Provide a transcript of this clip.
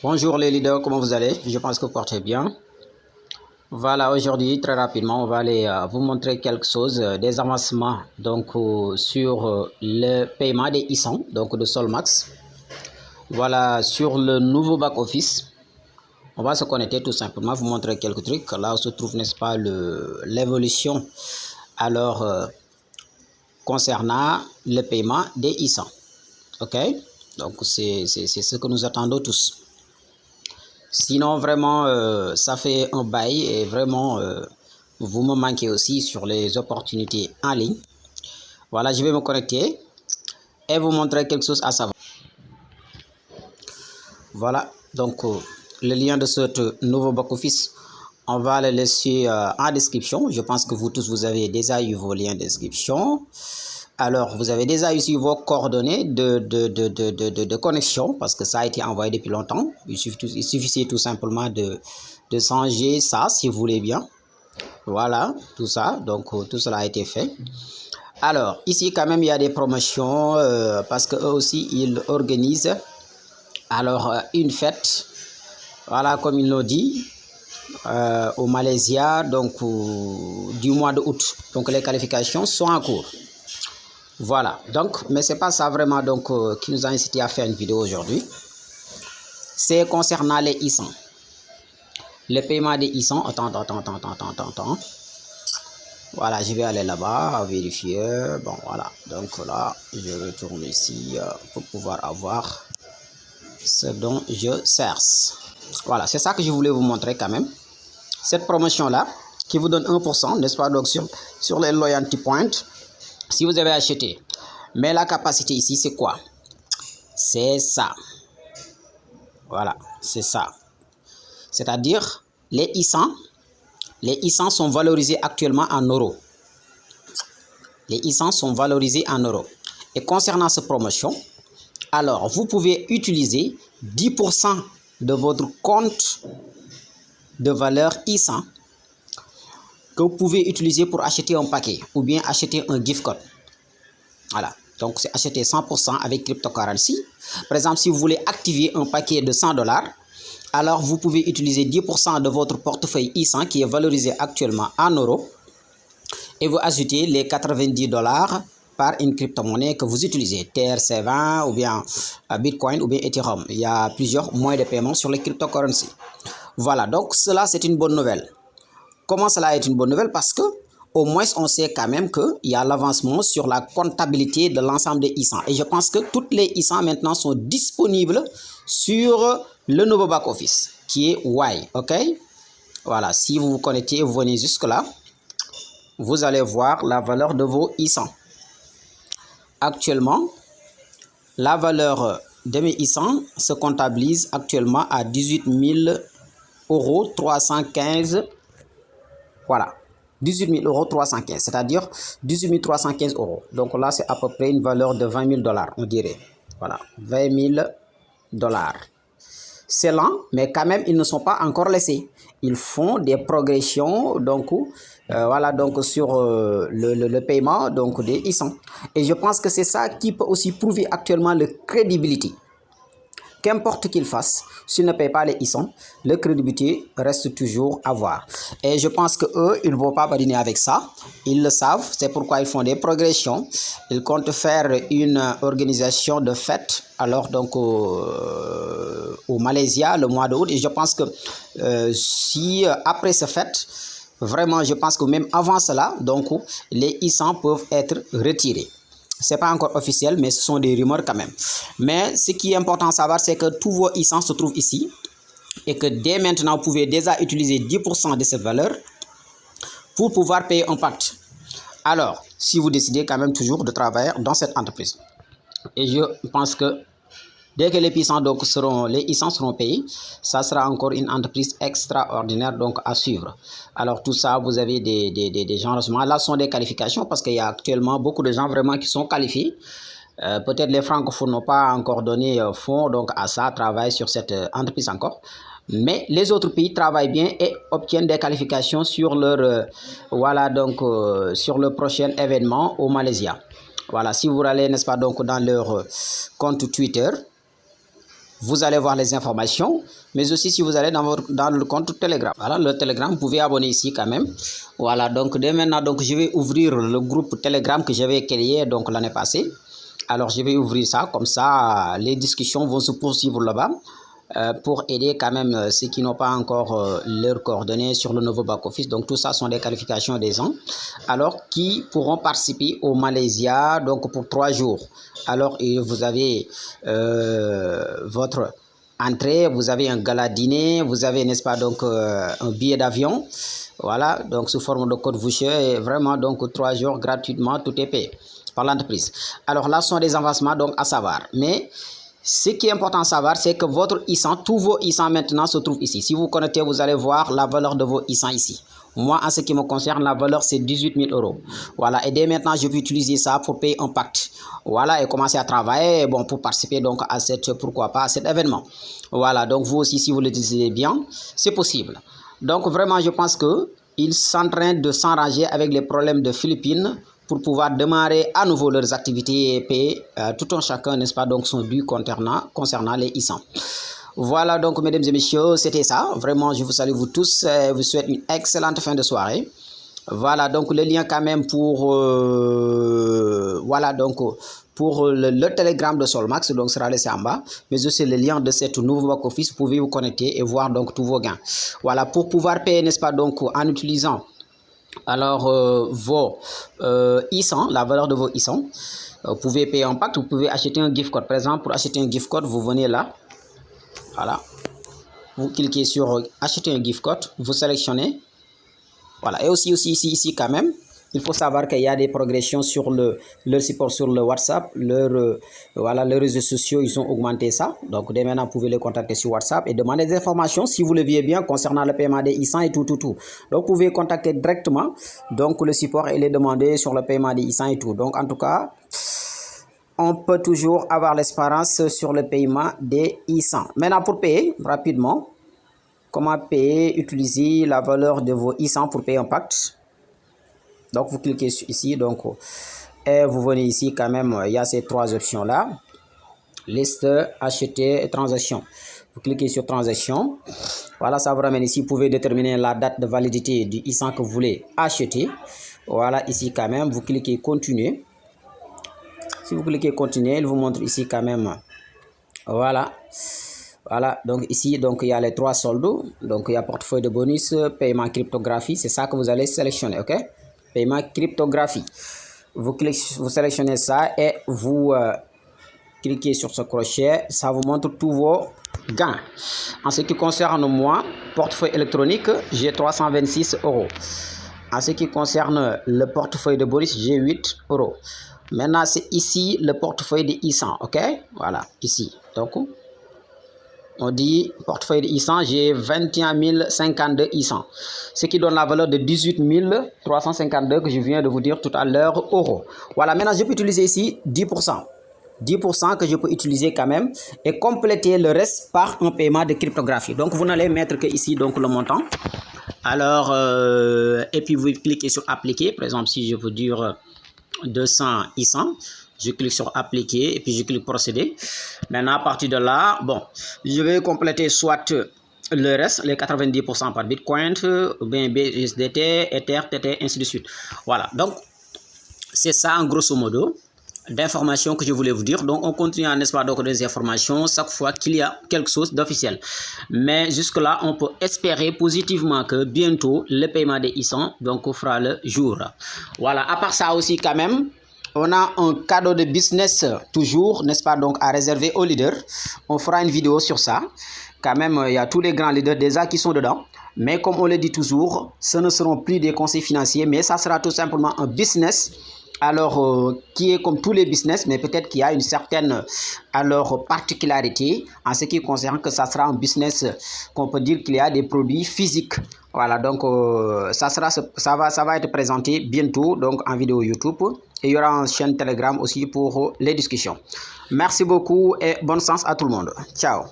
Bonjour les leaders, comment vous allez? Je pense que vous portez bien. Voilà, aujourd'hui, très rapidement, on va aller vous montrer quelque chose, des avancements donc, sur le paiement des ISAN, donc de Solmax. Voilà, sur le nouveau back-office, on va se connecter tout simplement, vous montrer quelques trucs. Là où se trouve, n'est-ce pas, l'évolution alors concernant le paiement des ISAN. Ok? Donc, c'est ce que nous attendons tous. Sinon, vraiment, ça fait un bail et vraiment, vous me manquez aussi sur les opportunités en ligne. Voilà, je vais me connecter et vous montrer quelque chose à savoir. Voilà, donc le lien de ce nouveau back-office, on va le laisser en description. Je pense que vous tous, vous avez déjà eu vos liens de description. Alors, vous avez déjà ici vos coordonnées de connexion parce que ça a été envoyé depuis longtemps. Il suffisait tout simplement de changer ça si vous voulez bien. Voilà, tout ça. Donc, tout cela a été fait. Alors, ici, quand même, il y a des promotions parce qu'eux aussi, ils organisent alors une fête. Voilà, comme ils l'ont dit, au Malaysia, donc du mois d'août. Donc, les qualifications sont en cours. Voilà, donc, mais c'est pas ça vraiment donc qui nous a incité à faire une vidéo aujourd'hui. C'est concernant les ISAN. Le paiement des ISAN. Attends. Voilà, je vais aller là-bas, vérifier. Bon, voilà. Donc là, je retourne ici pour pouvoir avoir ce dont je cherche. Voilà, c'est ça que je voulais vous montrer quand même. Cette promotion-là, qui vous donne 1%, n'est-ce pas, donc sur les loyalty points, si vous avez acheté. Mais la capacité ici, c'est quoi? C'est ça. Voilà, c'est ça. C'est-à-dire, les ISAN sont valorisés actuellement en euros. Les ISAN sont valorisés en euros. Et concernant cette promotion, alors, vous pouvez utiliser 10% de votre compte de valeur ISAN que vous pouvez utiliser pour acheter un paquet ou bien acheter un gift code. Voilà, donc c'est acheter 100% avec cryptocurrency. Par exemple, si vous voulez activer un paquet de $100, alors vous pouvez utiliser 10% de votre portefeuille ISAN qui est valorisé actuellement en euros et vous ajoutez les $90 par une crypto-monnaie que vous utilisez, TRC20 ou bien Bitcoin ou bien Ethereum. Il y a plusieurs moyens de paiement sur les cryptocurrencies. Voilà, donc cela c'est une bonne nouvelle. Comment cela est une bonne nouvelle? Parce que au moins on sait quand même qu'il y a l'avancement sur la comptabilité de l'ensemble des ISAN. Et je pense que toutes les ISAN maintenant sont disponibles sur le nouveau back-office qui est Y. Ok? Voilà, si vous vous connectez, vous venez jusque là, vous allez voir la valeur de vos ISAN. Actuellement, la valeur de mes ISAN se comptabilise actuellement à 18 315 €. Voilà, 18 315 €, c'est-à-dire 18 315 €. Donc là, c'est à peu près une valeur de $20 000, on dirait. Voilà, $20 000. C'est lent, mais quand même, ils ne sont pas encore laissés. Ils font des progressions, donc, voilà, donc sur le paiement donc, des ISAN. Et je pense que c'est ça qui peut aussi prouver actuellement la crédibilité. Qu'importe qu'il fasse, s'il ne paye pas les ISAN, la crédibilité reste toujours à voir. Et je pense qu'eux, ils ne vont pas badiner avec ça. Ils le savent, c'est pourquoi ils font des progressions. Ils comptent faire une organisation de fête, alors donc au Malaysia, le mois d'août. Et je pense que si après cette fête, vraiment, je pense que même avant cela, donc les ISAN peuvent être retirés. Ce n'est pas encore officiel, mais ce sont des rumeurs quand même. Mais ce qui est important à savoir, c'est que tous vos ISAN se trouvent ici et que dès maintenant, vous pouvez déjà utiliser 10% de cette valeur pour pouvoir payer un pacte. Alors, si vous décidez quand même toujours de travailler dans cette entreprise. Et je pense que dès que les ISAN seront payés, ça sera encore une entreprise extraordinaire donc à suivre. Alors tout ça, vous avez des gens, là ce sont des qualifications parce qu'il y a actuellement beaucoup de gens vraiment qui sont qualifiés. Peut-être les francophones n'ont pas encore donné fond donc à ça, travaillent sur cette entreprise encore. Mais les autres pays travaillent bien et obtiennent des qualifications sur leur voilà donc sur le prochain événement au Malaysia. Voilà, si vous allez, n'est-ce pas, donc dans leur compte Twitter, vous allez voir les informations, mais aussi si vous allez dans le compte Telegram. Voilà, le Telegram, vous pouvez abonner ici quand même. Voilà, donc dès maintenant, donc, je vais ouvrir le groupe Telegram que j'avais créé donc l'année passée. Alors, je vais ouvrir ça, comme ça, les discussions vont se poursuivre là-bas. Pour aider quand même ceux qui n'ont pas encore leurs coordonnées sur le nouveau back-office. Donc tout ça sont des qualifications des gens. Alors qui pourront participer au Malaysia donc pour 3 jours. Alors vous avez votre entrée, vous avez un gala dîner, vous avez n'est-ce pas donc un billet d'avion. Voilà, donc sous forme de code voucher et vraiment donc 3 jours gratuitement, tout est payé par l'entreprise. Alors là sont des avancements donc à savoir. Mais ce qui est important à savoir, c'est que votre ISAN, tous vos ISAN maintenant se trouvent ici. Si vous connectez, vous allez voir la valeur de vos ISAN ici. Moi, en ce qui me concerne, la valeur, c'est 18 000 €. Voilà, et dès maintenant, je peux utiliser ça pour payer un pacte. Voilà, et commencer à travailler, bon, pour participer donc à pourquoi pas, à cet événement. Voilà, donc vous aussi, si vous le décidez bien, c'est possible. Donc vraiment, je pense qu'ils sont en train de s'enrager avec les problèmes de Philippines pour pouvoir démarrer à nouveau leurs activités et payer tout un chacun, n'est-ce pas, donc son dû concernant les ISAN. Voilà donc mesdames et messieurs, c'était ça. Vraiment, je vous salue vous tous et vous souhaite une excellente fin de soirée. Voilà donc le lien quand même pour voilà donc pour le Telegram de Solmax, donc sera laissé en bas, mais aussi le lien de cette nouveau back-office. Vous pouvez vous connecter et voir donc tous vos gains. Voilà, pour pouvoir payer, n'est-ce pas, donc en utilisant alors vos ISAN, la valeur de vos ISAN, vous pouvez payer en pacte, vous pouvez acheter un gift code. Par exemple, pour acheter un gift code, vous venez là, voilà, vous cliquez sur acheter un gift code, vous sélectionnez, voilà, et aussi ici quand même, il faut savoir qu'il y a des progressions sur leur support sur le WhatsApp, voilà, les réseaux sociaux, ils ont augmenté ça. Donc dès maintenant, vous pouvez les contacter sur WhatsApp et demander des informations si vous le voyez bien concernant le paiement des ISAN et tout. Donc vous pouvez contacter directement donc le support et les demander sur le paiement des ISAN et tout. Donc en tout cas, on peut toujours avoir l'espérance sur le paiement des ISAN. Maintenant, pour payer rapidement, comment payer? Utiliser la valeur de vos ISAN pour payer un pacte. Donc vous cliquez ici, donc et vous venez ici quand même, il y a ces 3 options là, liste, acheter et transaction. Vous cliquez sur transaction, voilà, ça vous ramène ici. Vous pouvez déterminer la date de validité du ISAN que vous voulez acheter. Voilà, ici quand même, vous cliquez continuer. Si vous cliquez continuer, il vous montre ici quand même, voilà, donc ici donc il y a les 3 soldes, donc il y a portefeuille de bonus, paiement cryptographie, c'est ça que vous allez sélectionner, ok? Paiement cryptographie. Vous sélectionnez ça et vous cliquez sur ce crochet. Ça vous montre tous vos gains. En ce qui concerne moi, portefeuille électronique, j'ai 326 €. En ce qui concerne le portefeuille de bonus, j'ai 8 €. Maintenant, c'est ici le portefeuille de ISAN, ok? Voilà, ici. Donc, on dit portefeuille de ISAN, j'ai 21 052 ISAN, ce qui donne la valeur de 18 352 que je viens de vous dire tout à l'heure, euros. Voilà, maintenant je peux utiliser ici 10%. 10% que je peux utiliser quand même et compléter le reste par un paiement de cryptographie. Donc vous n'allez mettre que ici donc le montant. Alors, et puis vous cliquez sur appliquer. Par exemple, si je veux dire 200 ISAN, je clique sur appliquer et puis je clique procéder. Maintenant à partir de là, bon, je vais compléter soit le reste, les 90% par Bitcoin, ou bien BUSDT, Ether, TT, ainsi de suite. Voilà, donc c'est ça en grosso modo d'informations que je voulais vous dire. Donc on continue, n'est-ce pas, donc des informations chaque fois qu'il y a quelque chose d'officiel. Mais jusque là, on peut espérer positivement que bientôt le paiement des ISAN donc fera le jour. Voilà, à part ça aussi quand même, on a un cadeau de business toujours, n'est-ce pas, donc à réserver aux leaders. On fera une vidéo sur ça. Quand même, il y a tous les grands leaders déjà qui sont dedans. Mais comme on le dit toujours, ce ne seront plus des conseils financiers, mais ça sera tout simplement un business. Alors, qui est comme tous les business, mais peut-être qu'il y a une certaine particularité en ce qui concerne que ça sera un business qu'on peut dire qu'il y a des produits physiques. Voilà, donc ça va être présenté bientôt donc en vidéo YouTube. Et il y aura une chaîne Telegram aussi pour les discussions. Merci beaucoup et bonne chance à tout le monde. Ciao.